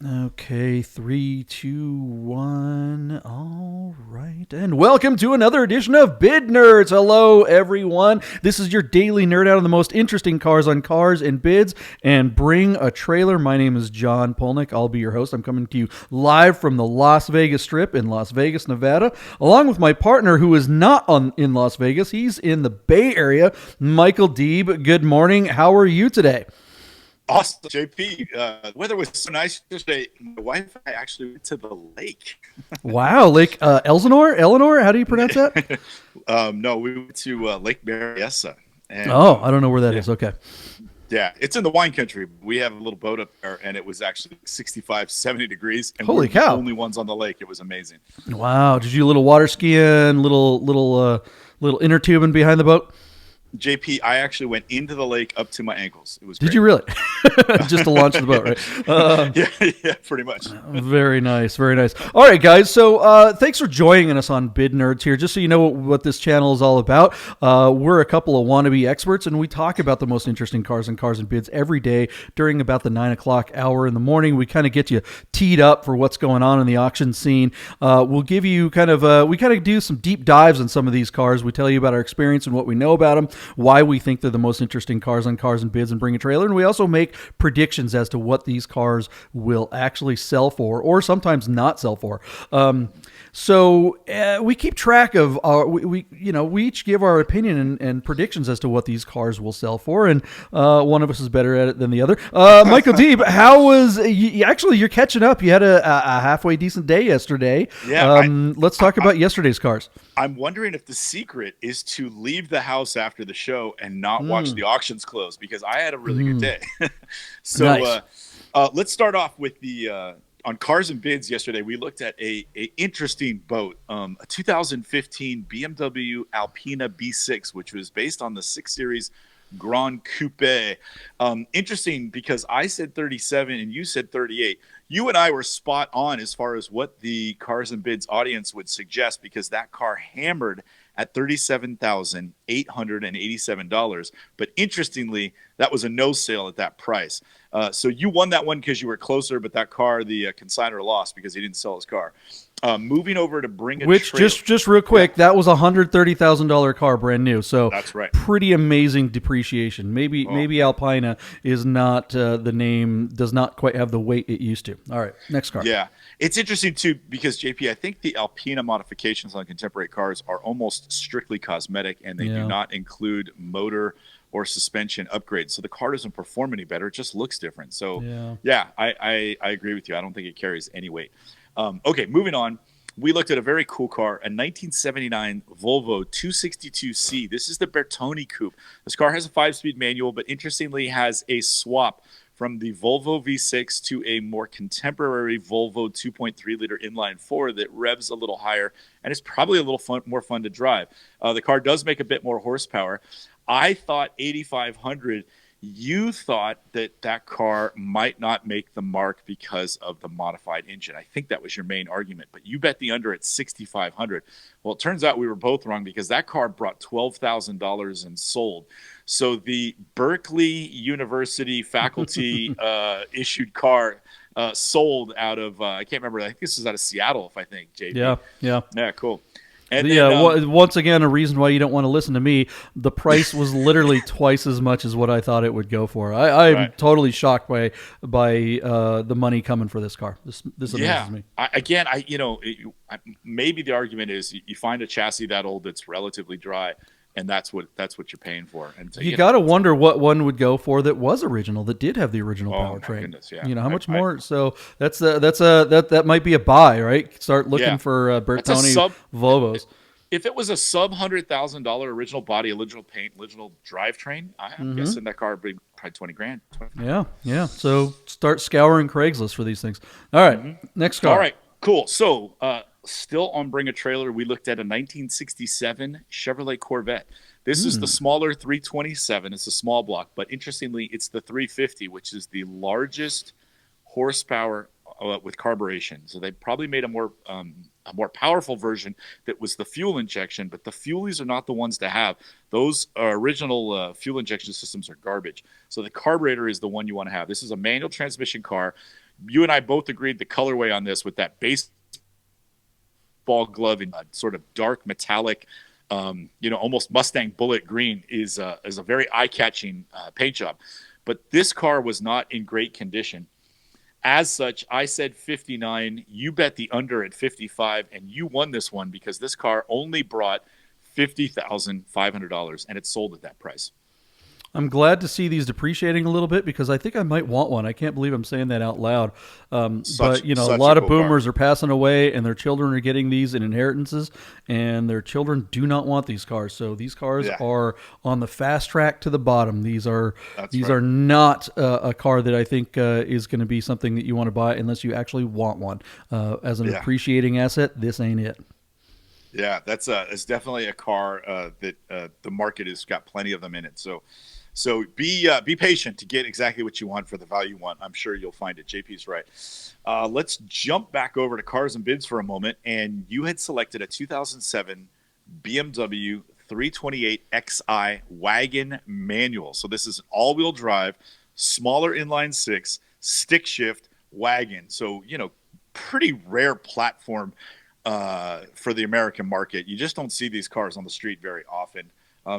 Okay, three, two, one. All right. And welcome to another edition of Bid Nerds. Hello, everyone. This is your daily nerd out on the most interesting cars on cars and bids and bring a trailer. My name is John Polnik. I'll be your host. I'm coming to you live from the Las Vegas Strip in Las Vegas, Nevada, along with my partner who is not in Las Vegas. He's in the Bay Area, Michael Deeb. Good morning. How are you today? Awesome, JP. Weather was so nice yesterday. My wife and I actually went to the lake. Wow, Lake Elsinore? Eleanor? How do you pronounce that? No, we went to Lake Berryessa, and Oh, I don't know where that yeah, is. Okay. yeah, it's in the wine country. We have a little boat up there, and it was actually 65, 70 degrees, and we Holy were the cow. only ones on the lake. It was amazing. Wow. Did you do a little water skiing, little inner tubing behind the boat? JP, I actually went into the lake up to my ankles. It was Did great. you really? Just to launch the boat, right? Yeah, yeah, pretty much. Very nice, very nice. All right, guys. So thanks for joining us on Bid Nerds here. Just so you know what this channel is all about, we're a couple of wannabe experts, and we talk about the most interesting cars and bids every day during about the 9 o'clock hour in the morning. We kind of get you teed up for what's going on in the auction scene. We'll give you we kind of do some deep dives on some of these cars. We tell you about our experience and what we know about them, why we think they're the most interesting cars on cars and bids, and bring a trailer. And we also make predictions as to what these cars will actually sell for, or sometimes not sell for. So we keep track of we each give our opinion and predictions as to what these cars will sell for, and one of us is better at it than the other. Michael Deeb, how was actually you're catching up? You had a halfway decent day yesterday. Yeah, Let's talk about yesterday's cars. I'm wondering if the secret is to leave the house after the show and not watch the auctions close, because I had a really good day. So Nice. let's start off with the on cars and bids yesterday. We looked at a interesting boat, a 2015 BMW Alpina B6, which was based on the 6 Series Grand Coupe. Interesting because I said 37 and you said 38. You and I were spot on as far as what the cars and bids audience would suggest, because that car hammered at $37,887. But interestingly, that was a no sale at that price. So you won that one because you were closer, but that car, the consignor, lost because he didn't sell his car. Moving over to bring a Which trailer. just real quick, that was $130,000 car, brand new. So That's right. pretty amazing depreciation. Maybe Alpina is not the name, does not quite have the weight it used to. All right, next car. Yeah. It's interesting too because JP, I think the Alpina modifications on contemporary cars are almost strictly cosmetic, and they do not include motor or suspension upgrades. So the car doesn't perform any better; it just looks different. So yeah, I agree with you. I don't think it carries any weight. Okay, moving on. We looked at a very cool car, a 1979 Volvo 262C. This is the Bertoni Coupe. This car has a 5-speed manual, but interestingly has a swap from the Volvo V6 to a more contemporary Volvo 2.3-liter inline-4 that revs a little higher and is probably a little more fun to drive. The car does make a bit more horsepower. I thought 8,500. You thought that car might not make the mark because of the modified engine. I think that was your main argument, but you bet the under at 6,500. Well, it turns out we were both wrong, because that car brought $12,000 and sold. So the Berkeley University faculty issued car sold out of, I can't remember, I think this was out of Seattle, if I think, JP. Yeah, cool. And Once again, a reason why you don't want to listen to me. The price was literally twice as much as what I thought it would go for. I'm totally shocked by the money coming for this car. This amazes me. Maybe the argument is you find a chassis that old that's relatively dry, and that's what you're paying for. And so, you got to wonder what one would go for that was original, that did have the original powertrain. Goodness, yeah. How much more? So that might be a buy, right? Start looking for Bertoni Volvos. If it was a sub $100,000 original body, original paint, original drivetrain, I'm guessing that car would be probably 20 grand. Yeah. So start scouring Craigslist for these things. All right, next car. All right, cool. So still on Bring a Trailer, we looked at a 1967 Chevrolet Corvette. This is the smaller 327. It's a small block, but interestingly, it's the 350, which is the largest horsepower with carburation. So they probably made a more powerful version that was the fuel injection, but the fuelies are not the ones to have. Those original fuel injection systems are garbage. So the carburetor is the one you want to have. This is a manual transmission car. you and I both agreed the colorway on this with that baseball glove in sort of dark metallic, almost Mustang bullet green is a very eye-catching paint job. But this car was not in great condition. As such, I said 59. You bet the under at 55, and you won this one because this car only brought $50,500, and it sold at that price. I'm glad to see these depreciating a little bit because I think I might want one. I can't believe I'm saying that out loud. But a lot of boomers are passing away, and their children are getting these in inheritances, and their children do not want these cars. So these cars are on the fast track to the bottom. These are not a car that I think is going to be something that you want to buy unless you actually want one. As an appreciating asset, this ain't it. Yeah, it's definitely a car that the market has got plenty of them in it. So be patient to get exactly what you want for the value you want. I'm sure you'll find it. JP's right. Let's jump back over to cars and bids for a moment. And you had selected a 2007 BMW 328xi wagon manual. So this is an all-wheel drive, smaller inline six, stick shift wagon. So, pretty rare platform for the American market. You just don't see these cars on the street very often.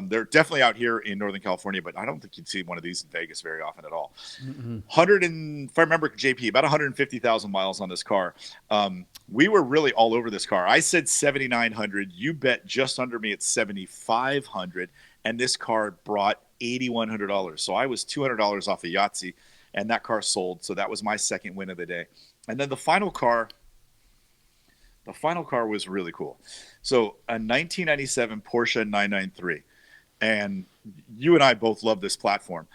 They're definitely out here in Northern California, but I don't think you'd see one of these in Vegas very often at all. If I remember, JP, about 150,000 miles on this car. We were really all over this car. I said 7,900. You bet just under me at 7,500, and this car brought $8,100. So I was $200 off of Yahtzee, and that car sold. So that was my second win of the day. And then the final car was really cool. So a 1997 Porsche 993. And you and I both love this platform.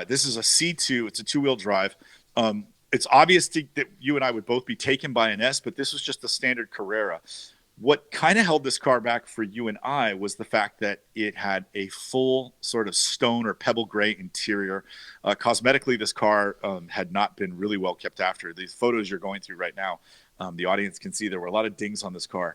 This is a C2. It's a two-wheel drive. It's obvious that you and I would both be taken by an S, but this was just a standard Carrera. What kind of held this car back for you and I was the fact that it had a full sort of stone or pebble gray interior. Cosmetically, this car had not been really well kept after. These photos you're going through right now, the audience can see there were a lot of dings on this car.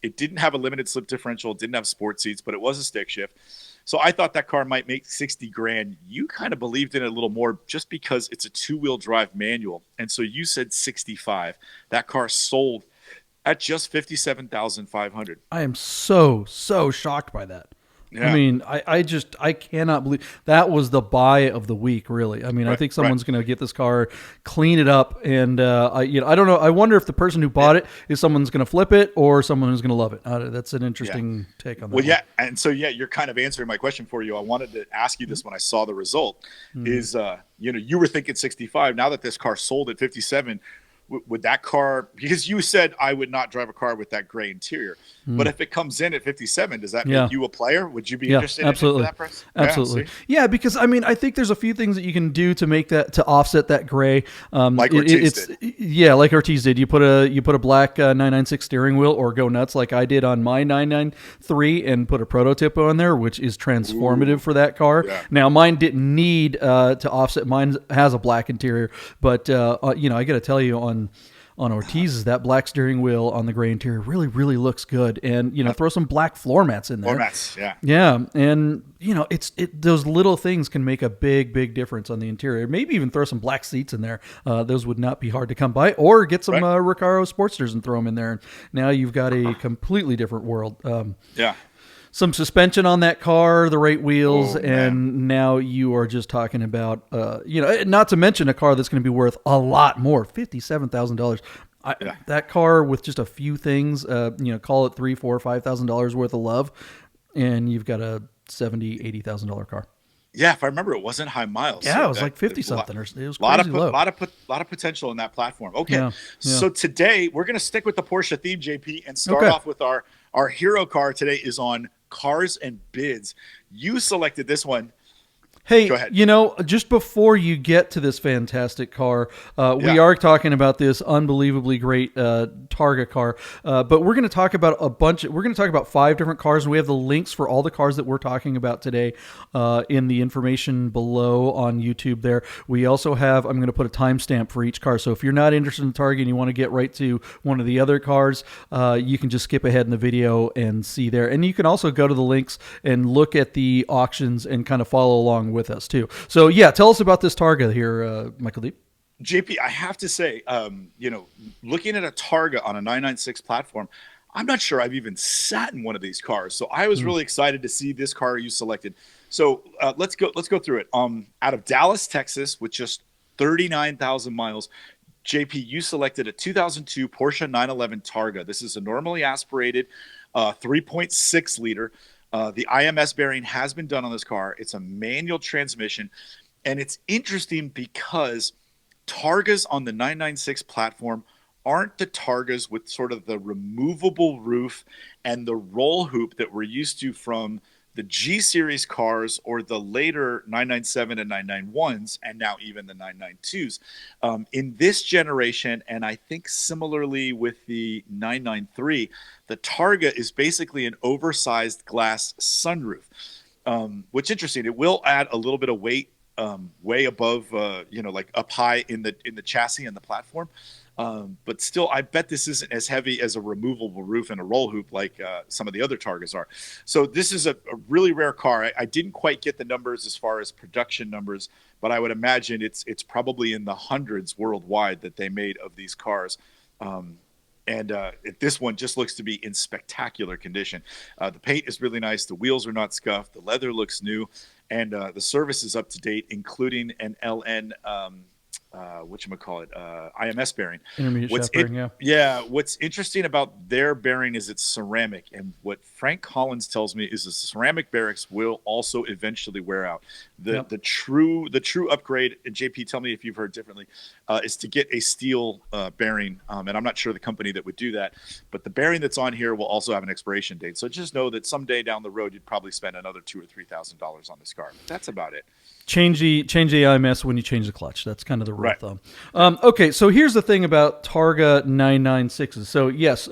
It didn't have a limited slip differential. It didn't have sport seats, but it was a stick shift. So I thought that car might make 60 grand. You kind of believed in it a little more just because it's a two-wheel drive manual. And so you said 65. That car sold at just 57,500. I am so shocked by that. Yeah. I mean, I cannot believe that was the buy of the week. Really, I mean, I think someone's going to get this car, clean it up, and I don't know. I wonder if the person who bought it is someone's going to flip it or someone who's going to love it. That's an interesting take on that. Well, and so you're kind of answering my question for you. I wanted to ask you this when I saw the result. Is you were thinking 65. Now that this car sold at 57. Would that car, because you said I would not drive a car with that gray interior, but if it comes in at 57, does that make you a player? Would you be interested in it for that price? Absolutely. Yeah, because I mean, I think there's a few things that you can do to make that, to offset that gray. Like Ortiz did. Yeah, like Ortiz did. You put a black 996 steering wheel, or go nuts like I did on my 993 and put a prototype on there, which is transformative for that car. Yeah. Now, mine didn't need to offset. Mine has a black interior, but I got to tell you, on Ortiz's, that black steering wheel on the gray interior really looks good. And throw some black floor mats in there. Floor mats, and those little things can make a big difference on the interior. Maybe even throw some black seats in there. Those would not be hard to come by. Or get some Recaro Sportsters and throw them in there. And now you've got a completely different world. Some suspension on that car, the right wheels, and now you are just talking about, not to mention a car that's going to be worth a lot more, $57,000. That car with just a few things, call it $3,000, $4,000, $5,000 worth of love, and you've got a $70,000, $80,000 car. Yeah, if I remember, it wasn't high miles. Yeah, so it was like 50 something. It was a lot of potential in that platform. Okay, so today we're going to stick with the Porsche theme, JP, and start off with our hero car today is on cars and bids. You selected this one. Hey, go ahead. Just before you get to this fantastic car, we are talking about this unbelievably great Targa car, but we're going to talk about we're going to talk about 5 different cars, and we have the links for all the cars that we're talking about today in the information below on YouTube there. We also have, I'm going to put a timestamp for each car, so if you're not interested in Targa and you want to get right to one of the other cars, you can just skip ahead in the video and see there. And you can also go to the links and look at the auctions and kind of follow along with us too. So tell us about this Targa here, Michael Deeb. JP, I have to say, looking at a Targa on a 996 platform, I'm not sure I've even sat in one of these cars. So I was really excited to see this car you selected. So let's go through it. Out of Dallas, Texas, with just 39,000 miles, JP, you selected a 2002 Porsche 911 Targa. This is a normally aspirated 3.6 liter. The IMS bearing has been done on this car. It's a manual transmission. And it's interesting because Targas on the 996 platform aren't the Targas with sort of the removable roof and the roll hoop that we're used to from the G series cars or the later 997 and 991s, and now even the 992s. In this generation, and I think similarly with the 993, the Targa is basically an oversized glass sunroof. Which is interesting. It will add a little bit of weight way above, like up high in the chassis and the platform. But still, I bet this isn't as heavy as a removable roof and a roll hoop like some of the other Targas are. So this is a really rare car. I didn't quite get the numbers as far as production numbers, but I would imagine it's probably in the hundreds worldwide that they made of these cars. And this one just looks to be in spectacular condition. The paint is really nice. The wheels are not scuffed. The leather looks new. And the service is up to date, including an LN IMS bearing. Intermediate shaft bearing, yeah. What's interesting about their bearing is it's ceramic, and what Frank Collins tells me is the ceramic bearings will also eventually wear out. The true upgrade, and JP, tell me if you've heard differently, is to get a steel bearing, and I'm not sure the company that would do that, but the bearing that's on here will also have an expiration date. So just know that someday down the road you'd probably spend another $2,000 or $3,000 on this car. That's about it. Change the IMS when you change the clutch. That's kind of the rule of thumb. Okay, so here's the thing about Targa 996s. So yes,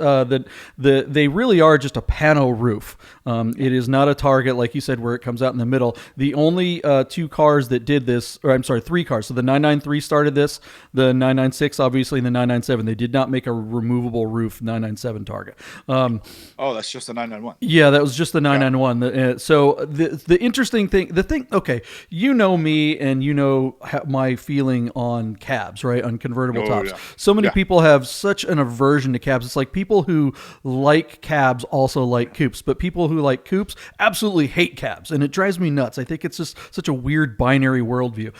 they really are just a pano roof. It is not a Targa, like you said, where it comes out in the middle. The only two cars that did this, or I'm sorry, three cars. So the 993 started this, the 996, obviously, and the 997. They did not make a removable roof 997 Targa. That's just the 991. Yeah, that was just the 991. So the interesting thing, okay, you know me and you know my feeling on cabs, right? On convertible tops. Yeah. So many people have such an aversion to cabs. It's like people who like cabs also like coupes, but people who like coupes absolutely hate cabs, and it drives me nuts. I think it's just such a weird binary worldview.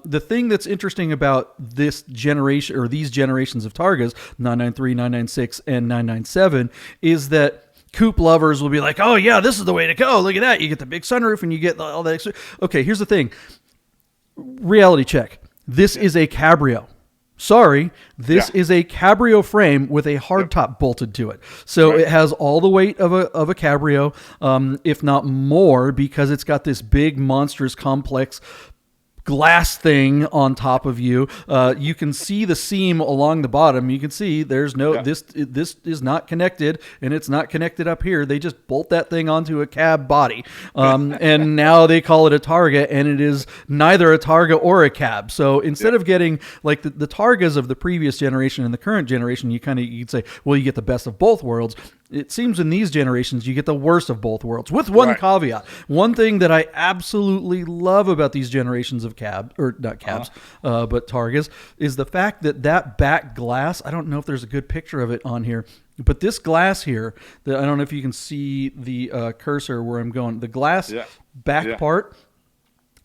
The thing that's interesting about this generation, or these generations of Targas, 993, 996, and 997, is that coupe lovers will be like, oh yeah, this is the way to go. Look at that. You get the big sunroof and you get all that extra. Okay, here's the thing. Reality check. This is a cabrio. Sorry, this is a cabrio frame with a hardtop bolted to it. So it has all the weight of a cabrio, if not more, because it's got this big, monstrous, complex glass thing on top of you. You can see the seam along the bottom. You can see there's no this is not connected, and it's not connected up here. They just bolt that thing onto a cab body, and now they call it a Targa, and it is neither a Targa or a cab. So instead of getting like the Targas of the previous generation and the current generation, you'd say, well, you get the best of both worlds. It seems in these generations, you get the worst of both worlds, with one caveat. One thing that I absolutely love about these generations of but Targas, is the fact that back glass, I don't know if there's a good picture of it on here, but this glass here, I don't know if you can see the cursor where I'm going. The glass back part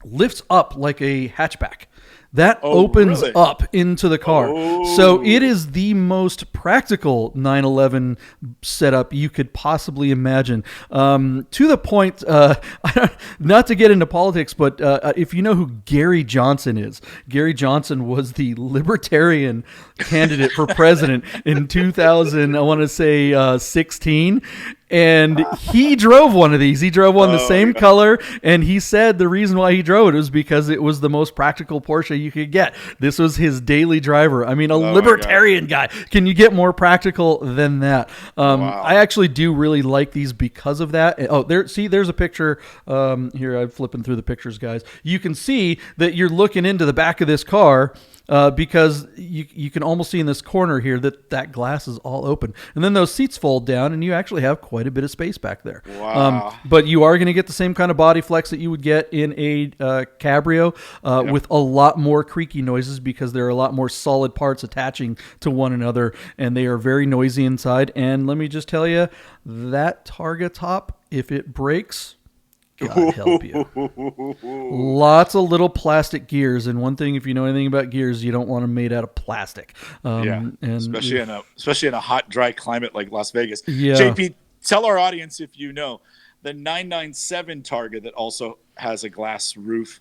lifts up like a hatchback. That opens up into the car. So it is the most practical 911 setup you could possibly imagine. To the point, not to get into politics, but if you know who Gary Johnson is, Gary Johnson was the Libertarian candidate for president in 2000, I want to say 16. And he drove one of these. He drove one the same color, and he said the reason why he drove it was because it was the most practical Porsche you could get. This was his daily driver. I mean, a libertarian guy. Can you get more practical than that? I actually do really like these because of that. There's a picture. Here, I'm flipping through the pictures, guys. You can see that you're looking into the back of this car. because you can almost see in this corner here that glass is all open, and then those seats fold down, and you actually have quite a bit of space back there. Wow. But you are going to get the same kind of body flex that you would get in a Cabrio, with a lot more creaky noises because there are a lot more solid parts attaching to one another, and they are very noisy inside. And let me just tell you, that Targa top, if it breaks, God help you. Lots of little plastic gears, and one thing, if you know anything about gears, you don't want them made out of plastic. And especially in a hot, dry climate like Las Vegas. Yeah. JP, tell our audience if you know the 997 Targa that also has a glass roof.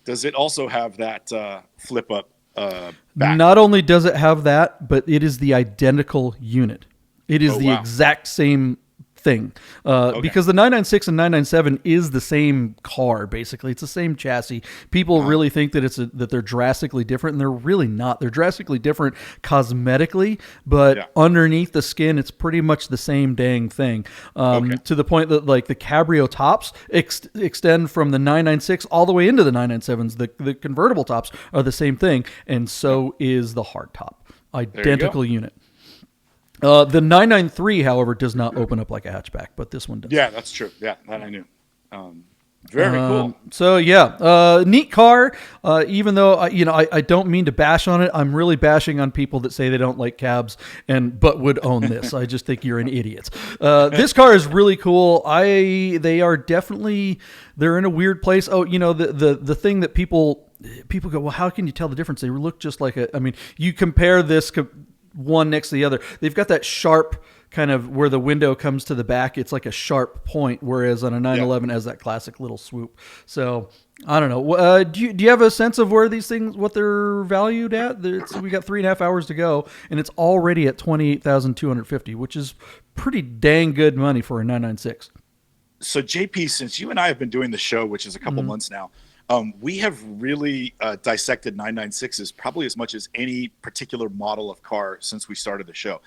Does it also have that flip up back? Not only does it have that, but it is the identical unit. It is the exact same thing, because the 996 and 997 is the same car. Basically, it's the same chassis. People really think that that they're drastically different, and they're really not. They're drastically different cosmetically, but underneath the skin, it's pretty much the same dang thing. To the point that like the Cabrio tops extend from the 996 all the way into the 997s. The convertible tops are the same thing, and so is the hard top. Identical unit. The 993, however, does not open up like a hatchback, but this one does. Yeah, that's true. Yeah, that I knew. Very cool. So neat car. Even though I don't mean to bash on it, I'm really bashing on people that say they don't like cabs but would own this. I just think you're an idiot. This car is really cool. They are definitely, they're in a weird place. Oh, the thing that people go, well, how can you tell the difference? They look just like you compare this one next to the other. They've got that sharp kind of where the window comes to the back. It's like a sharp point, whereas on a 911 has that classic little swoop. So I don't know. Do you have a sense of where these things, what they're valued at? We got 3.5 hours to go, and it's already at $28,250, which is pretty dang good money for a 996. So JP, since you and I have been doing the show, which is a couple months now, we have really dissected 996s probably as much as any particular model of car since we started the show.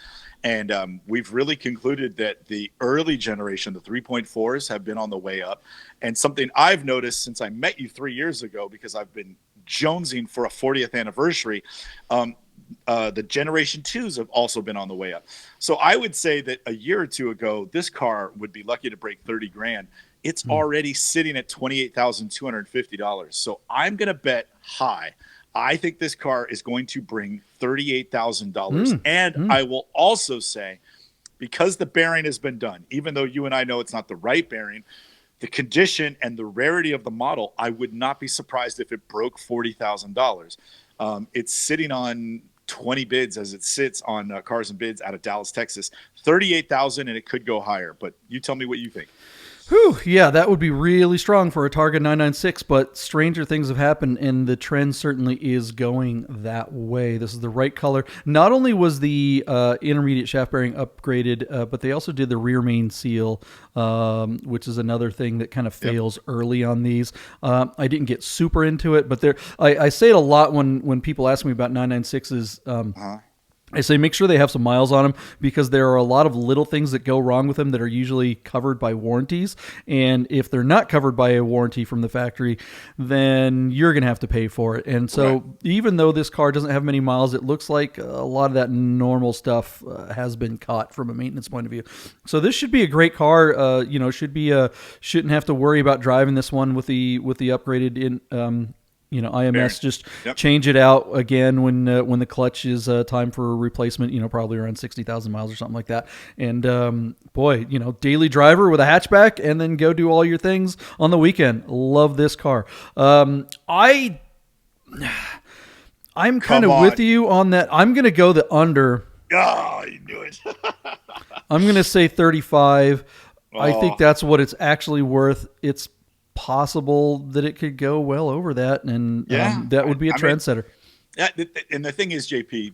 And we've really concluded that the early generation, the 3.4s, have been on the way up. And something I've noticed since I met you 3 years ago, because I've been jonesing for a 40th anniversary, the Generation 2s have also been on the way up. So I would say that a year or two ago, this car would be lucky to break 30 grand. It's already sitting at $28,250. So I'm going to bet high. I think this car is going to bring $38,000. And I will also say, because the bearing has been done, even though you and I know it's not the right bearing, the condition and the rarity of the model, I would not be surprised if it broke $40,000. It's sitting on 20 bids as it sits on Cars and Bids out of Dallas, Texas. 38,000, and it could go higher. But you tell me what you think. Whew, yeah, that would be really strong for a Targa 996, but stranger things have happened, and the trend certainly is going that way. This is the right color. Not only was the intermediate shaft bearing upgraded, but they also did the rear main seal, which is another thing that kind of fails early on these. I didn't get super into it, but I say it a lot when people ask me about 996s. I say make sure they have some miles on them, because there are a lot of little things that go wrong with them that are usually covered by warranties. And if they're not covered by a warranty from the factory, then you're going to have to pay for it. And so even though this car doesn't have many miles, it looks like a lot of that normal stuff has been caught from a maintenance point of view. So this should be a great car. Shouldn't have to worry about driving this one with the upgraded IMS. Just change it out again when the clutch is time for a replacement, probably around 60,000 miles or something like that. And daily driver with a hatchback, and then go do all your things on the weekend. Love this car. I'm kind of with you on that. I'm going to go the under. Oh, you knew it. I'm going to say 35. I think that's what it's actually worth. It's possible that it could go well over that, and that would be a trendsetter. And the thing is, JP,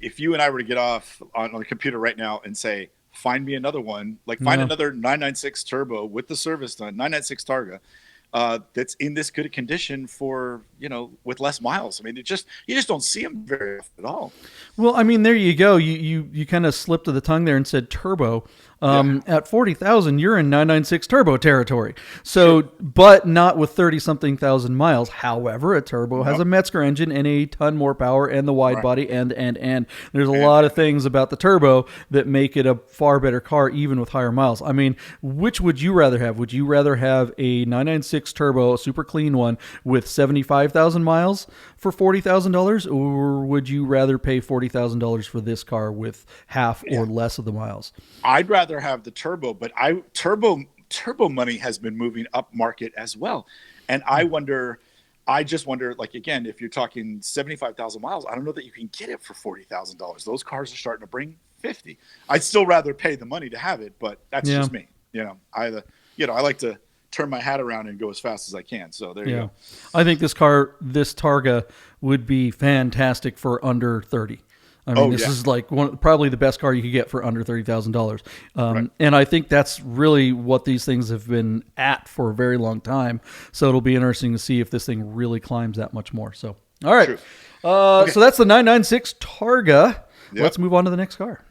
if you and I were to get off on the computer right now and say, find me another one, find another 996 turbo with the service done, 996 Targa, that's in this good a condition for, with less miles. I mean, you just don't see them very often at all. Well, I mean, there you go. You kind of slipped to the tongue there and said turbo. At 40,000, you're in 996 turbo territory. So, but not with 30-something thousand miles. However, a turbo has a Metzger engine and a ton more power and the wide body and. There's a lot of things about the turbo that make it a far better car, even with higher miles. I mean, which would you rather have? Would you rather have a 996 turbo, a super clean one with 75,000 miles for $40,000, or would you rather pay $40,000 for this car with half or less of the miles? I'd rather have the turbo, but turbo money has been moving up market as well, and I just wonder, like, again, if you're talking 75,000 miles, I don't know that you can get it for $40,000. Those cars are starting to bring 50. I'd still rather pay the money to have it, but that's just me. I like to turn my hat around and go as fast as I can. So there you go. I think this Targa would be fantastic for under 30. I mean, this is like probably the best car you could get for under $30,000. And I think that's really what these things have been at for a very long time. So it'll be interesting to see if this thing really climbs that much more. So, all right. So that's the 996 Targa. Yep. Let's move on to the next car.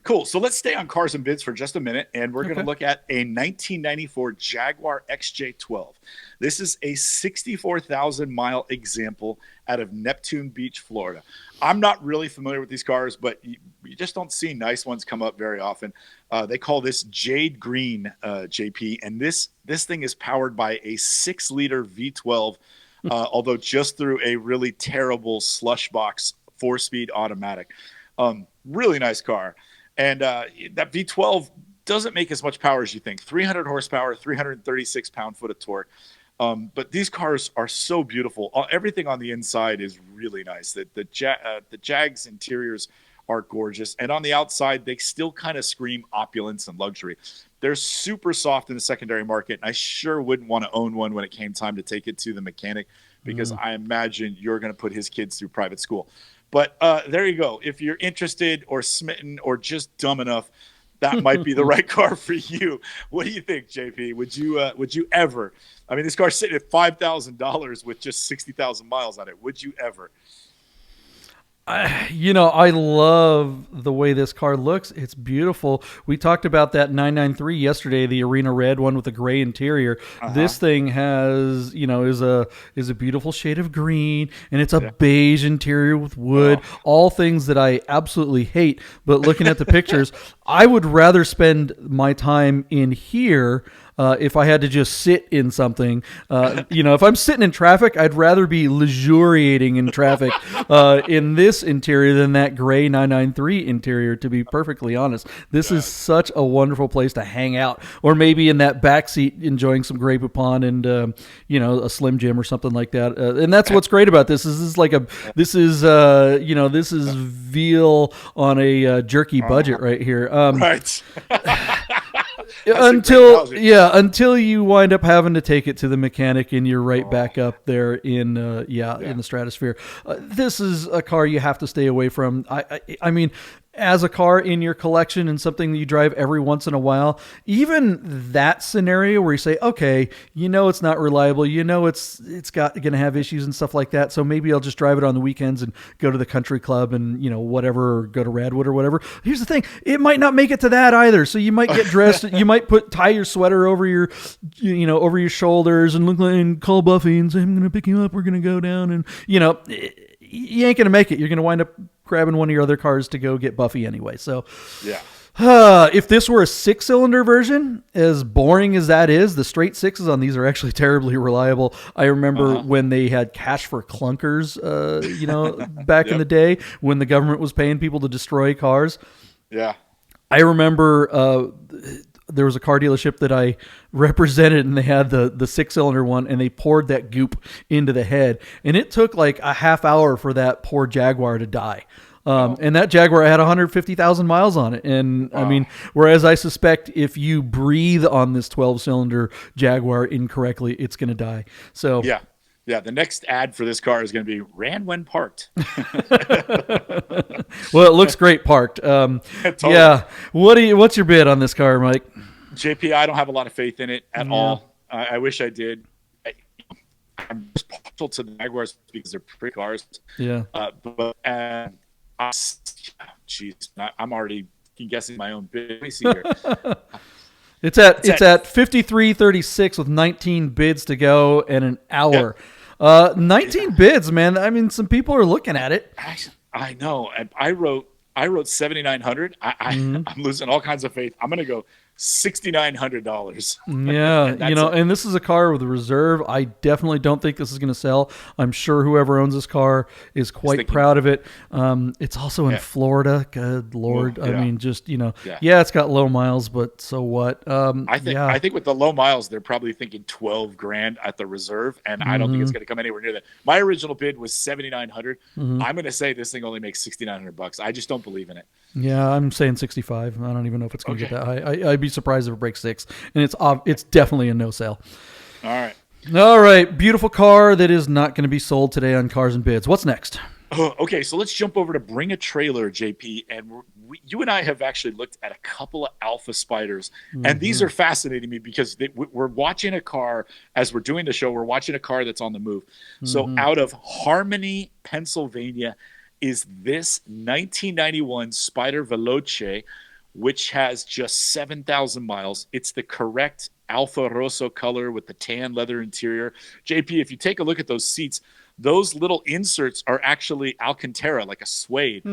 Cool. So let's stay on cars and bids for just a minute, and we're going to look at a 1994 Jaguar XJ12. This is a 64,000-mile example out of Neptune Beach, Florida. I'm not really familiar with these cars, but you just don't see nice ones come up very often. They call this Jade Green, JP, and this thing is powered by a 6-liter V12, although just through a really terrible slush box 4-speed automatic. Really nice car. And that V12 doesn't make as much power as you think. 300 horsepower, 336 pound-foot of torque. But these cars are so beautiful. Everything on the inside is really nice. The Jag's interiors are gorgeous. And on the outside, they still kind of scream opulence and luxury. They're super soft in the secondary market. And I sure wouldn't want to own one when it came time to take it to the mechanic, because I imagine you're going to put his kids through private school. But there you go. If you're interested or smitten or just dumb enough, that might be the right car for you. What do you think, JP? Would you ever? I mean, this car's sitting at $5,000 with just 60,000 miles on it. Would you ever? I love the way this car looks. It's beautiful. We talked about that 993 yesterday, the arena red one with the gray interior. This thing has, is a beautiful shade of green, and it's a beige interior with wood, all things that I absolutely hate. But looking at the pictures, I would rather spend my time in here if I had to just sit in something. If I'm sitting in traffic, I'd rather be luxuriating in traffic in this interior than that gray 993 interior, to be perfectly honest. This is such a wonderful place to hang out, or maybe in that back seat enjoying some Grey Poupon and a Slim Jim or something like that. And that's what's great about this. This is veal on a jerky budget right here. Right. Until you wind up having to take it to the mechanic and you're right back up there in the stratosphere. This is a car you have to stay away from. I mean, as a car in your collection and something that you drive every once in a while, even that scenario where you say, okay, it's not reliable, it's going to have issues and stuff like that, so maybe I'll just drive it on the weekends and go to the country club and whatever, or go to Radwood or whatever. Here's the thing, it might not make it to that either, so you might get dressed, you might tie your sweater over your over your shoulders and call Buffy and say, I'm going to pick you up, we're going to go down, and you ain't going to make it. You're going to wind up grabbing one of your other cars to go get Buffy anyway. So, if this were a 6-cylinder version, as boring as that is, the straight 6s on these are actually terribly reliable. I remember when they had cash for clunkers, back in the day when the government was paying people to destroy cars. Yeah. I remember there was a car dealership that I represented, and they had the 6-cylinder one, and they poured that goop into the head, and it took like a half hour for that poor Jaguar to die. And that Jaguar had 150,000 miles on it. And I mean, whereas I suspect if you breathe on this 12-cylinder Jaguar incorrectly, it's going to die. So yeah, the next ad for this car is going to be ran when parked. Well, it looks great parked. Totally. Yeah. What's your bid on this car, Mike? JP, I don't have a lot of faith in it at all. I wish I did. I'm just partial to the Jaguars because they're pretty cars. Yeah. I'm already guessing my own bid. Let me see here. It's at 53.36 with 19 bids to go and an hour. 19 bids, man. I mean, some people are looking at it. I know. I wrote 7,900. I'm losing all kinds of faith. I'm going to go $6,900. Yeah, and this is a car with a reserve. I definitely don't think this is going to sell. I'm sure whoever owns this car is quite proud of it. It's also in Florida. Good Lord. I mean, just, it's got low miles, but so what? I think with the low miles, they're probably thinking 12 grand at the reserve, and I don't think it's going to come anywhere near that. My original bid was 7,900. I'm going to say this thing only makes $6,900. I just don't believe in it. Yeah, I'm saying 65. I don't even know if it's going to get that high. I'd be surprised if it breaks 6, and it's definitely a no sale. All right, beautiful car that is not going to be sold today on Cars and Bids. What's next? Okay, so let's jump over to Bring a Trailer, JP, and you and I have actually looked at a couple of Alfa Spiders, and these are fascinating me because we're watching a car as we're doing the show. We're watching a car that's on the move. So out of Harmony, Pennsylvania, is this 1991 Spider Veloce, which has just 7,000 miles. It's the correct Alfa Rosso color with the tan leather interior. JP, if you take a look at those seats, those little inserts are actually Alcantara, like a suede.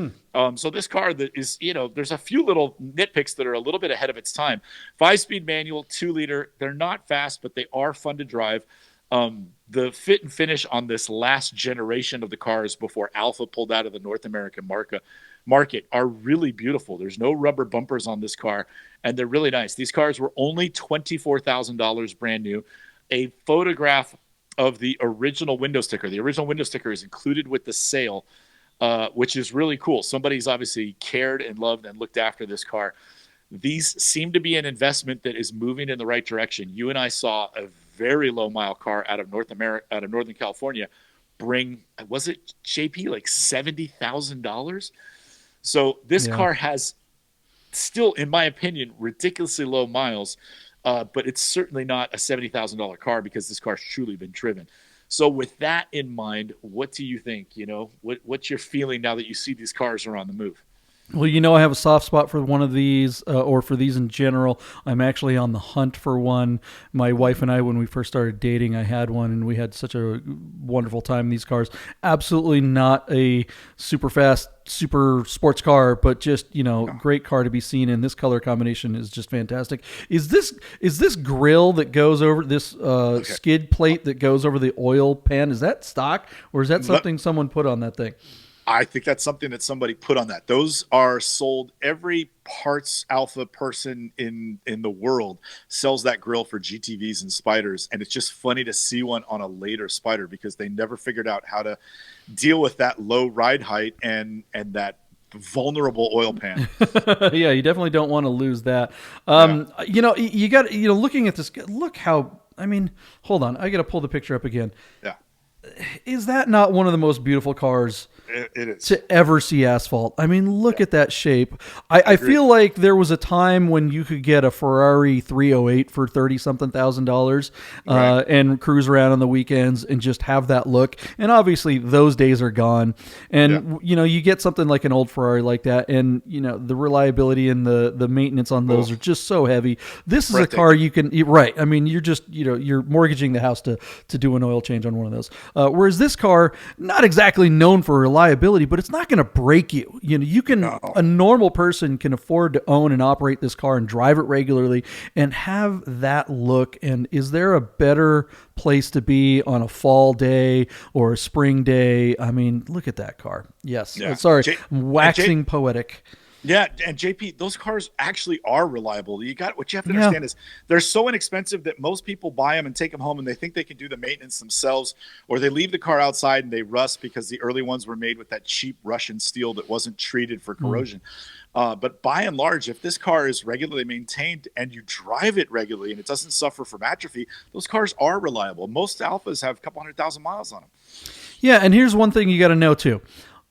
So this car that is, there's a few little nitpicks that are a little bit ahead of its time. 5-speed manual, 2-liter. They're not fast, but they are fun to drive. The fit and finish on this last generation of the cars before Alfa pulled out of the North American market are really beautiful. There's no rubber bumpers on this car, and they're really nice. These cars were only $24,000 brand new. A photograph of the original window sticker. The original window sticker is included with the sale, which is really cool. Somebody's obviously cared and loved and looked after this car. These seem to be an investment that is moving in the right direction. You and I saw a very low mile car out of Northern California bring, was it JP, like $70,000? So this car has still, in my opinion, ridiculously low miles, but it's certainly not a $70,000 car because this car's truly been driven. So with that in mind, what do you think? What's your feeling now that you see these cars are on the move? Well, I have a soft spot for one of these, or for these in general. I'm actually on the hunt for one. My wife and I, when we first started dating, I had one, and we had such a wonderful time in these cars. Absolutely not a super fast, super sports car, but just, great car to be seen. And this color combination is just fantastic. Is this grill that goes over this skid plate that goes over the oil pan? Is that stock, or is that something someone put on that thing? I think that's something that somebody put on that. Those are sold. Every parts Alfa person in the world sells that grill for GTVs and Spiders, and it's just funny to see one on a later Spider because they never figured out how to deal with that low ride height and that vulnerable oil pan. Yeah, you definitely don't want to lose that. You got, looking at this, look how, hold on, I got to pull the picture up again. Yeah. Is that not one of the most beautiful cars it is to ever see asphalt? Look at that shape. I feel like there was a time when you could get a Ferrari 308 for $30-something thousand, and cruise around on the weekends and just have that look. And obviously those days are gone. And you get something like an old Ferrari like that, and the reliability and the maintenance on those are just so heavy. This is a car you can you're just you're mortgaging the house to do an oil change on one of those. Whereas this car, not exactly known for reliability, but it's not going to break you. A normal person can afford to own and operate this car and drive it regularly and have that look. And is there a better place to be on a fall day or a spring day? Look at that car. Yes. Yeah. Sorry, I'm waxing poetic. Yeah, and JP, those cars actually are reliable. What you have to understand is they're so inexpensive that most people buy them and take them home, and they think they can do the maintenance themselves, or they leave the car outside and they rust because the early ones were made with that cheap Russian steel that wasn't treated for corrosion. But by and large, if this car is regularly maintained and you drive it regularly and it doesn't suffer from atrophy, those cars are reliable. Most Alfas have a couple 100,000 miles on them. Yeah, and here's one thing you got to know too.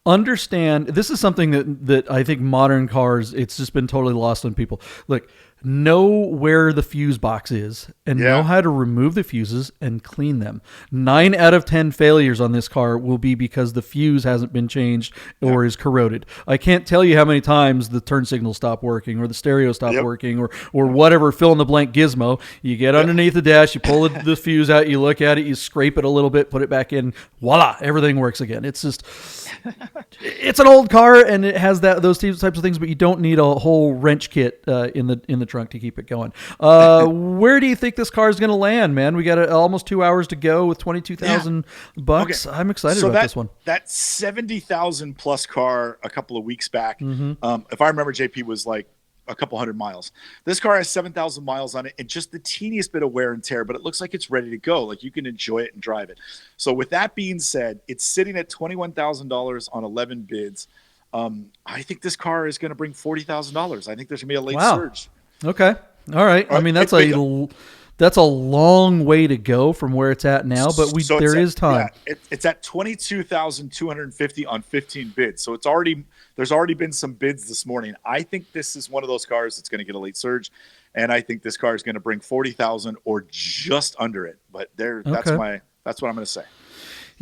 Understand, this is something that I think modern cars, it's just been totally lost on people. Look, know where the fuse box is and know how to remove the fuses and clean them. 9 out of 10 failures on this car will be because the fuse hasn't been changed or is corroded. I can't tell you how many times the turn signal stopped working or the stereo stopped working or whatever fill in the blank gizmo. You get underneath the dash, you pull the fuse out, you look at it, you scrape it a little bit, put it back in, voila, everything works again. It's just, it's an old car and it has those types of things, but you don't need a whole wrench kit in the trunk to keep it going. Where do you think this car is going to land, man? We got almost 2 hours to go with $22,000 bucks. Okay. I'm excited about this one. That $70,000 plus car a couple of weeks back, if I remember, JP, was like a couple hundred miles. This car has 7,000 miles on it and just the teeniest bit of wear and tear, but it looks like it's ready to go. Like you can enjoy it and drive it. So with that being said, it's sitting at $21,000 on 11 bids. I think this car is going to bring $40,000. I think there's going to be a late surge. Okay. All right. I mean, that's a long way to go from where it's at now, but there is time. Yeah, it's at 22,250 on 15 bids. So there's already been some bids this morning. I think this is one of those cars that's going to get a late surge, and I think this car is going to bring 40,000 or just under it. But that's what I'm going to say.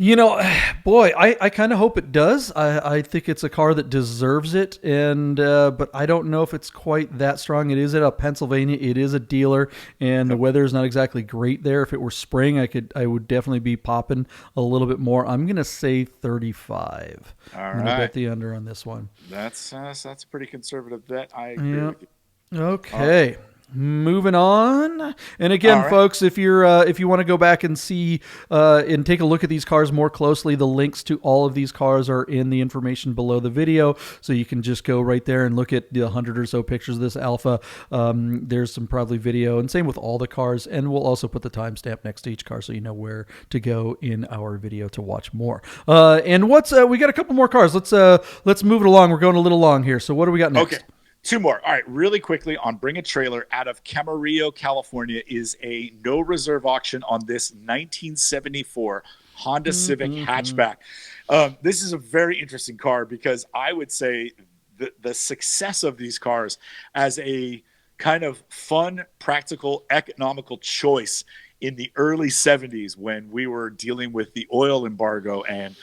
You know, boy, I kind of hope it does. I think it's a car that deserves it, but I don't know if it's quite that strong. It is at Pennsylvania. It is a dealer, and the weather is not exactly great there. If it were spring, I would definitely be popping a little bit more. I'm going to say 35. I'm going to bet the under on this one. That's a pretty conservative bet. I agree with you. Okay. Moving on, and again, folks, if you want to go back and see and take a look at these cars more closely, the links to all of these cars are in the information below the video, so you can just go right there and look at the 100 or so pictures of this Alfa. There's some probably video, and same with all the cars, and we'll also put the timestamp next to each car so you know where to go in our video to watch more. And we got a couple more cars. Let's move it along. We're going a little long here, so what do we got next? Okay. 2 more. All right, really quickly on Bring a Trailer out of Camarillo, California is a no reserve auction on this 1974 Honda Civic hatchback. This is a very interesting car because I would say the success of these cars as a kind of fun, practical, economical choice in the early 70s when we were dealing with the oil embargo and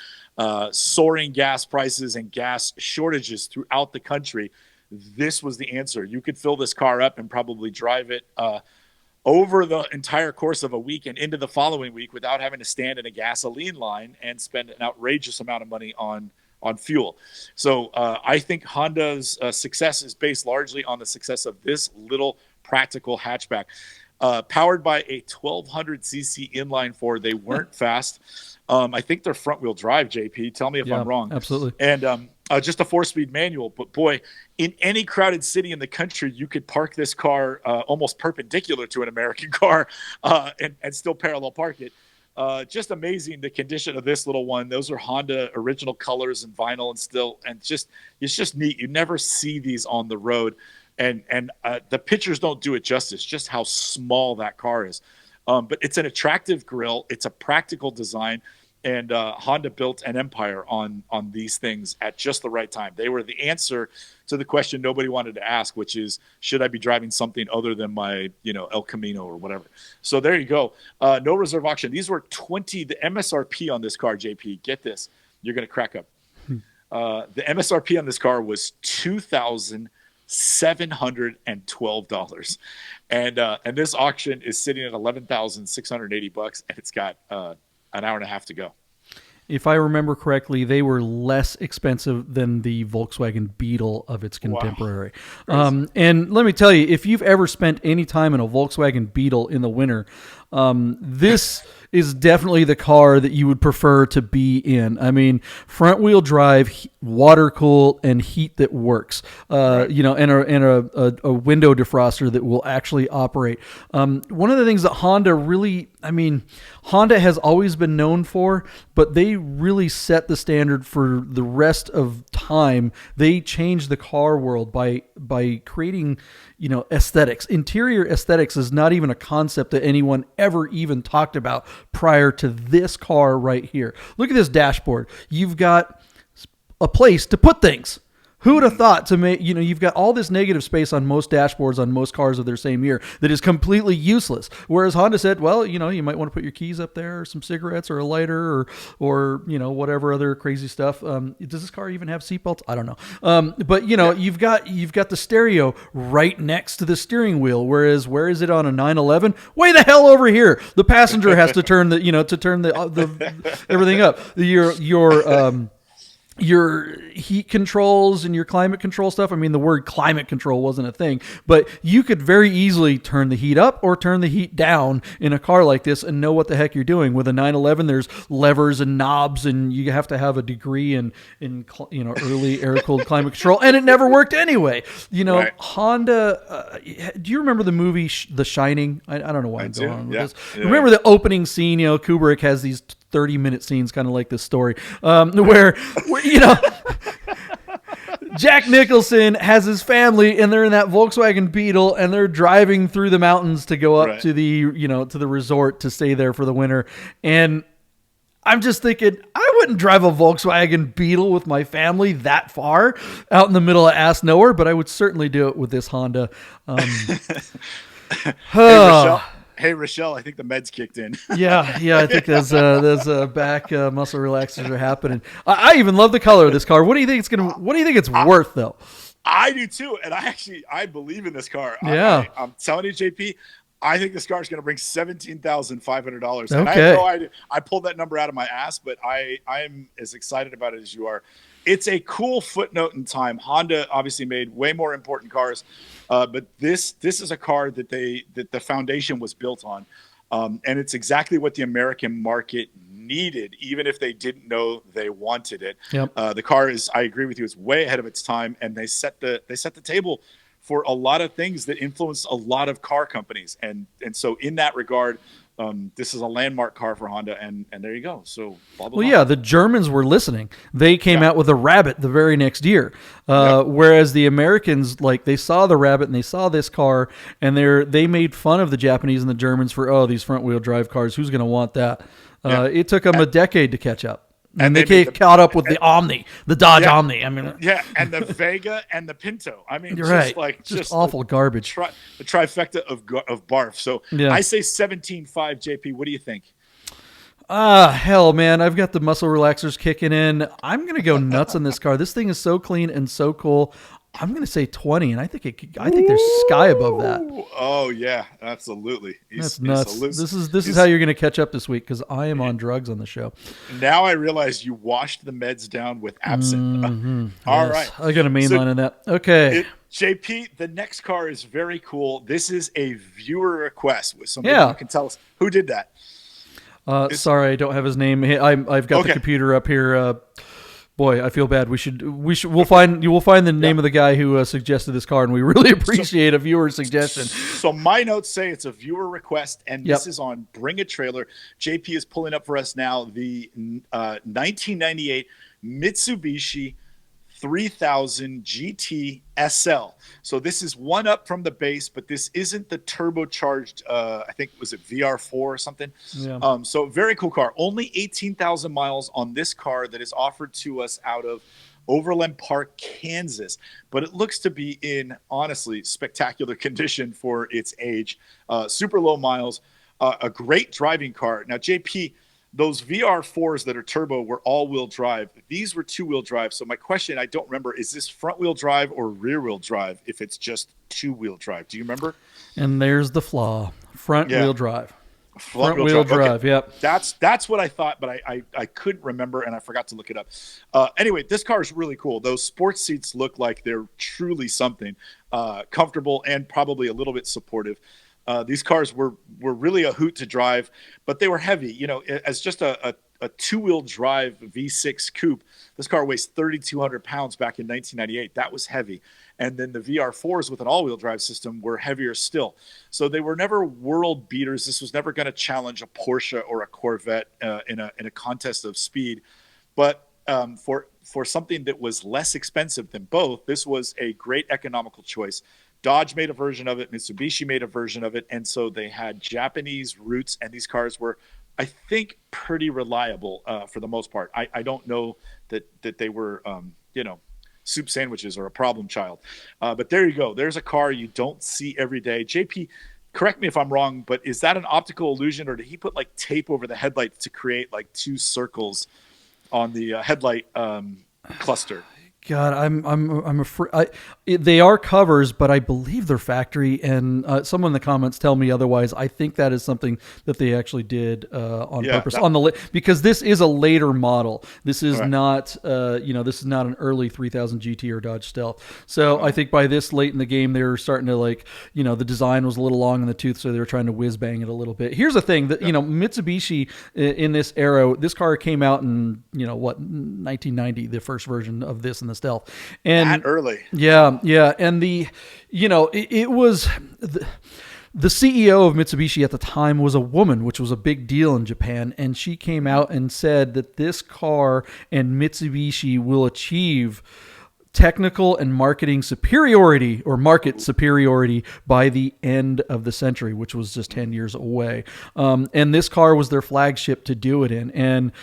soaring gas prices and gas shortages throughout the country. This was the answer. You could fill this car up and probably drive it over the entire course of a week and into the following week without having to stand in a gasoline line and spend an outrageous amount of money on fuel. So I think Honda's success is based largely on the success of this little practical hatchback. Powered by a 1200cc inline four. They weren't fast. I think they're front-wheel drive, JP. Tell me if I'm wrong. Absolutely. And just a 4-speed manual. But, boy, in any crowded city in the country, you could park this car almost perpendicular to an American car and still parallel park it. Just amazing, the condition of this little one. Those are Honda original colors and vinyl and it's just neat. You never see these on the road. And the pictures don't do it justice, just how small that car is. But it's an attractive grille. It's a practical design. And Honda built an empire on these things at just the right time. They were the answer to the question nobody wanted to ask, which is, should I be driving something other than my, El Camino or whatever? So there you go. No reserve auction. These were the MSRP on this car, JP. Get this. You're going to crack up. The MSRP on this car was $2,712, and this auction is sitting at $11,680, and it's got an hour and a half to go. If I remember correctly, they were less expensive than the Volkswagen Beetle of its contemporary. Wow. And let me tell you, if you've ever spent any time in a Volkswagen Beetle in the winter, this is definitely the car that you would prefer to be in. I mean, front wheel drive, water cooled, and heat that works. And a window defroster that will actually operate. One of the things that Honda has always been known for, but they really set the standard for the rest of time. They changed the car world by creating, aesthetics. Interior aesthetics is not even a concept that anyone ever even talked about prior to this car right here. Look at this dashboard. You've got a place to put things. Who would have thought to make, you've got all this negative space on most dashboards on most cars of their same year that is completely useless. Whereas Honda said, well, you might want to put your keys up there, or some cigarettes, or a lighter, or whatever other crazy stuff. Does this car even have seatbelts? I don't know. But you've got the stereo right next to the steering wheel. Whereas where is it on a 911? Way the hell over here. The passenger has to turn the everything up. Your heat controls and your climate control stuff. I mean, the word climate control wasn't a thing, but you could very easily turn the heat up or turn the heat down in a car like this and know what the heck you're doing. With a 911, there's levers and knobs, and you have to have a degree in early air-cooled climate control, and it never worked anyway. Right. Honda, do you remember the movie The Shining? I don't know why I'm going on with this. Yeah. Remember the opening scene, Kubrick has these 30-minute scenes, kind of like this story, where Jack Nicholson has his family, and they're in that Volkswagen Beetle, and they're driving through the mountains to go up to the to the resort to stay there for the winter. And I'm just thinking, I wouldn't drive a Volkswagen Beetle with my family that far out in the middle of ass nowhere, but I would certainly do it with this Honda. Hey, Rochelle, I think the meds kicked in. yeah, I think those back muscle relaxers are happening. I even love the color of this car. What do you think it's worth, though? I do too, and I believe in this car. Yeah, I'm telling you, JP, I think this car is going to bring $17,500. Okay. And I have no idea. I pulled that number out of my ass, but I'm as excited about it as you are. It's a cool footnote in time. Honda obviously made way more important cars, but this is a car that the foundation was built on, and it's exactly what the American market needed, even if they didn't know they wanted it. Yep. The car is, I agree with you, it's way ahead of its time, and they set the table for a lot of things that influenced a lot of car companies, and so in that regard, this is a landmark car for Honda, and there you go. So, blah, blah, well, blah. yeah, the Germans were listening. They came out with a Rabbit the very next year, whereas the Americans, they saw the Rabbit and they saw this car, and they made fun of the Japanese and the Germans for, these front wheel drive cars. Who's going to want that? It took them a decade to catch up. And they caught up with the Omni, the Dodge Omni. I mean, and the Vega and the Pinto. I mean, you're just right. Just awful garbage. The trifecta of barf. So I say 17.5, JP. What do you think? Hell, man, I've got the muscle relaxers kicking in. I'm gonna go nuts on this car. This thing is so clean and so cool. I'm going to say 20, and I think there's sky above that. Oh yeah, absolutely. That's nuts. This is how you're going to catch up this week, because I am on drugs on the show. Now I realize you washed the meds down with absinthe. Mm-hmm. All right, I got a main line in that. Okay. JP, the next car is very cool. This is a viewer request with somebody who can tell us who did that. Sorry, I don't have his name. I've got the computer up here. Boy, I feel bad. We'll find the name of the guy who suggested this car, and we really appreciate a viewer suggestion. So my notes say it's a viewer request, and this is on Bring a Trailer. JP is pulling up for us now the 1998 Mitsubishi 3000 GT SL. So this is one up from the base, but this isn't the turbocharged, I think, was it VR4 or something? Yeah. So very cool car. Only 18,000 miles on this car that is offered to us out of Overland Park, Kansas. But it looks to be in, honestly, spectacular condition for its age. Super low miles, a great driving car. Now, JP, those VR4s that are turbo were all-wheel drive. These were two-wheel drive. So my question, I don't remember, is this front-wheel drive or rear-wheel drive if it's just two-wheel drive? Do you remember? And there's the flaw. Front-wheel drive. Front-wheel drive, okay. Yep. That's what I thought, but I couldn't remember, and I forgot to look it up. Anyway, this car is really cool. Those sports seats look like they're truly something. Comfortable and probably a little bit supportive. These cars were really a hoot to drive, but they were heavy. As just a two-wheel drive V6 coupe, this car weighs 3,200 pounds back in 1998. That was heavy. And then the VR4s with an all-wheel drive system were heavier still. So they were never world beaters. This was never going to challenge a Porsche or a Corvette in a contest of speed. But for something that was less expensive than both, this was a great economical choice. Dodge made a version of it. Mitsubishi made a version of it. And so they had Japanese roots, and these cars were, I think, pretty reliable for the most part. I don't know that they were, soup sandwiches or a problem child. But there you go. There's a car you don't see every day. JP, correct me if I'm wrong, but is that an optical illusion, or did he put like tape over the headlights to create like two circles on the headlight cluster? God, I'm afraid they are covers, but I believe they're factory. And someone in the comments tell me otherwise. I think that is something that they actually did on purpose because this is a later model. This is not this is not an early 3000 GT or Dodge Stealth. So I think by this late in the game, they were starting to the design was a little long in the tooth, so they were trying to whiz bang it a little bit. Here's the thing that Mitsubishi in this era, this car came out in 1990, the first version of this in the Stealth, and that early. And it was the CEO of Mitsubishi at the time was a woman, which was a big deal in Japan, and she came out and said that this car and Mitsubishi will achieve technical and marketing superiority or market superiority by the end of the century, which was just 10 years away. And this car was their flagship to do it in. And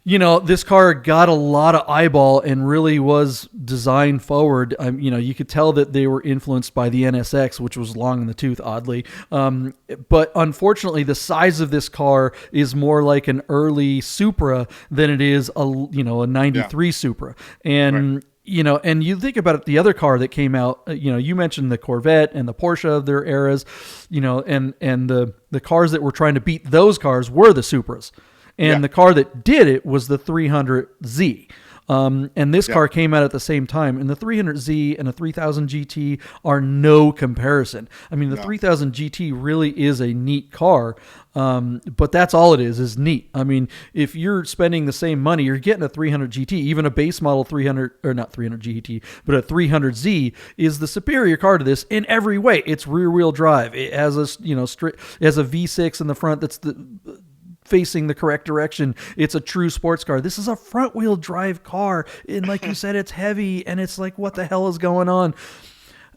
this car got a lot of eyeball and really was designed forward. You could tell that they were influenced by the NSX, which was long in the tooth, oddly. But unfortunately, the size of this car is more like an early Supra than it is a 93 Supra. And and you think about it, the other car that came out, you mentioned the Corvette and the Porsche of their eras, and the cars that were trying to beat those cars were the Supras. And the car that did it was the 300Z. And this car came out at the same time. And the 300Z and the 3000 GT are no comparison. I mean, the 3000 GT really is a neat car, but that's all it is neat. I mean, if you're spending the same money, you're getting a 300 GT, even a base model 300, or not 300 GT, but a 300Z is the superior car to this in every way. It's rear-wheel drive. It has a it has a V6 in the front that's facing the correct direction. It's a true sports car. This is a front wheel drive car. And like you said, it's heavy and it's like, what the hell is going on?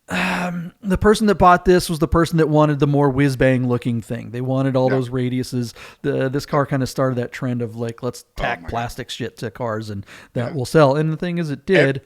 The person that bought this was the person that wanted the more whiz bang looking thing. They wanted all those radiuses. This car kind of started that trend of like, let's tack plastic shit to cars and that will sell. And the thing is, it did.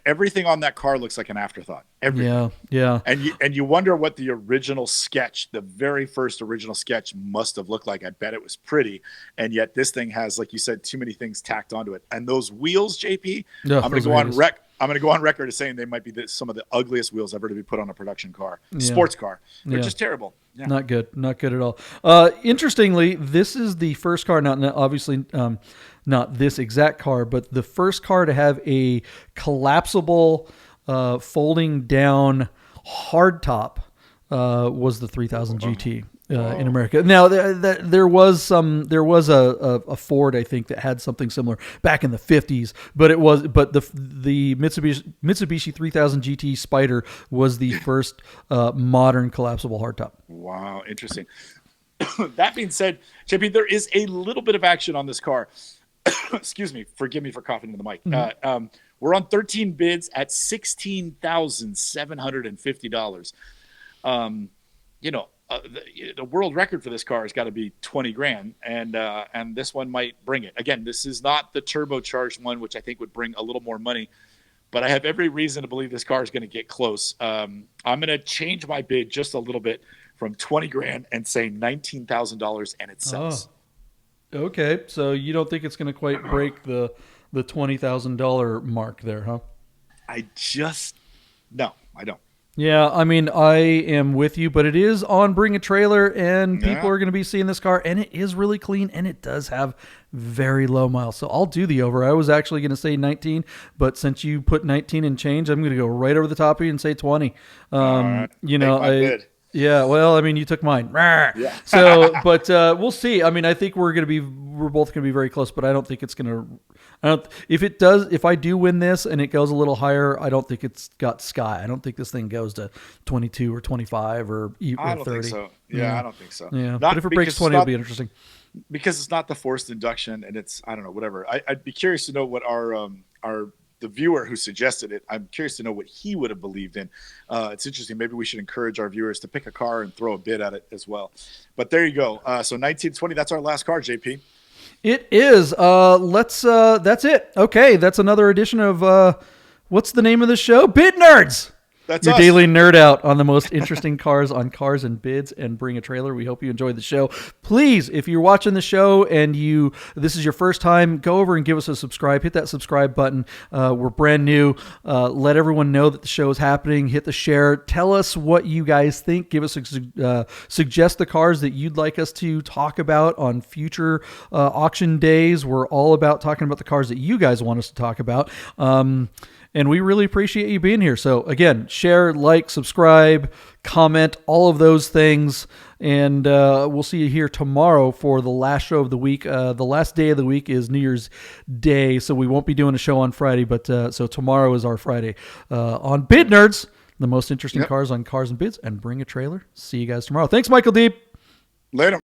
Everything on that car looks like an afterthought. Everything. Yeah. And you wonder what the original sketch, the very first original sketch, must have looked like. I bet it was pretty, and yet this thing has, like you said, too many things tacked onto it. And those wheels, JP, I'm going to go on record as saying they might be some of the ugliest wheels ever to be put on a production car, sports car. They're just terrible. Yeah. Not good at all. Interestingly, this is the first car, not obviously. Not this exact car, but the first car to have a collapsible, folding down hardtop was the 3000 GT in America. Now there was a Ford, I think, that had something similar back in the 50s, but the Mitsubishi 3000 GT Spider was the first modern collapsible hardtop. Wow, interesting. That being said, JP, there is a little bit of action on this car. Excuse me. Forgive me for coughing into the mic. Mm-hmm. We're on 13 bids at $16,750. The world record for this car has got to be 20 grand, and this one might bring it. Again, this is not the turbocharged one, which I think would bring a little more money, but I have every reason to believe this car is going to get close. I'm going to change my bid just a little bit from 20 grand and say $19,000, and it sells. Oh. Okay, so you don't think it's going to quite break the $20,000 mark there, huh? No, I don't. Yeah, I mean, I am with you, but it is on Bring a Trailer, and people are going to be seeing this car, and it is really clean, and it does have very low miles. So I'll do the over. I was actually going to say 19, but since you put 19 and change, I'm going to go right over the top of you and say 20. Bid. Yeah, well, I mean, you took mine. Yeah. So, but we'll see. I mean, I think we're both going to be very close, but I don't think it's going to. If I do win this and it goes a little higher, I don't think it's got sky. I don't think this thing goes to 22 or 25 or 30. I don't think so. Yeah, I don't think so. Yeah, but if it breaks 20, it'll be interesting. Because it's not the forced induction, and it's, I don't know, whatever. I'd be curious to know what the viewer who suggested it, I'm curious to know what he would have believed in. It's interesting. Maybe we should encourage our viewers to pick a car and throw a bid at it as well. But there you go. So 1920, that's our last car, JP. It is. That's it. Okay. That's another edition of What's the name of the show? Bid Nerds! That's your us. daily nerd out on the most interesting cars on Cars and Bids and Bring a Trailer. We hope you enjoyed the show. Please, if you're watching the show and this is your first time, go over and give us a subscribe. Hit that subscribe button. We're brand new. Let everyone know that the show is happening. Hit the share. Tell us what you guys think. Give us suggest the cars that you'd like us to talk about on future auction days. We're all about talking about the cars that you guys want us to talk about. And we really appreciate you being here. So again, share, like, subscribe, comment, all of those things. And we'll see you here tomorrow for the last show of the week. The last day of the week is New Year's Day, so we won't be doing a show on Friday. But so tomorrow is our Friday on Bid Nerds, the most interesting cars on Cars and Bids, and Bring a Trailer. See you guys tomorrow. Thanks, Michael Deeb. Later.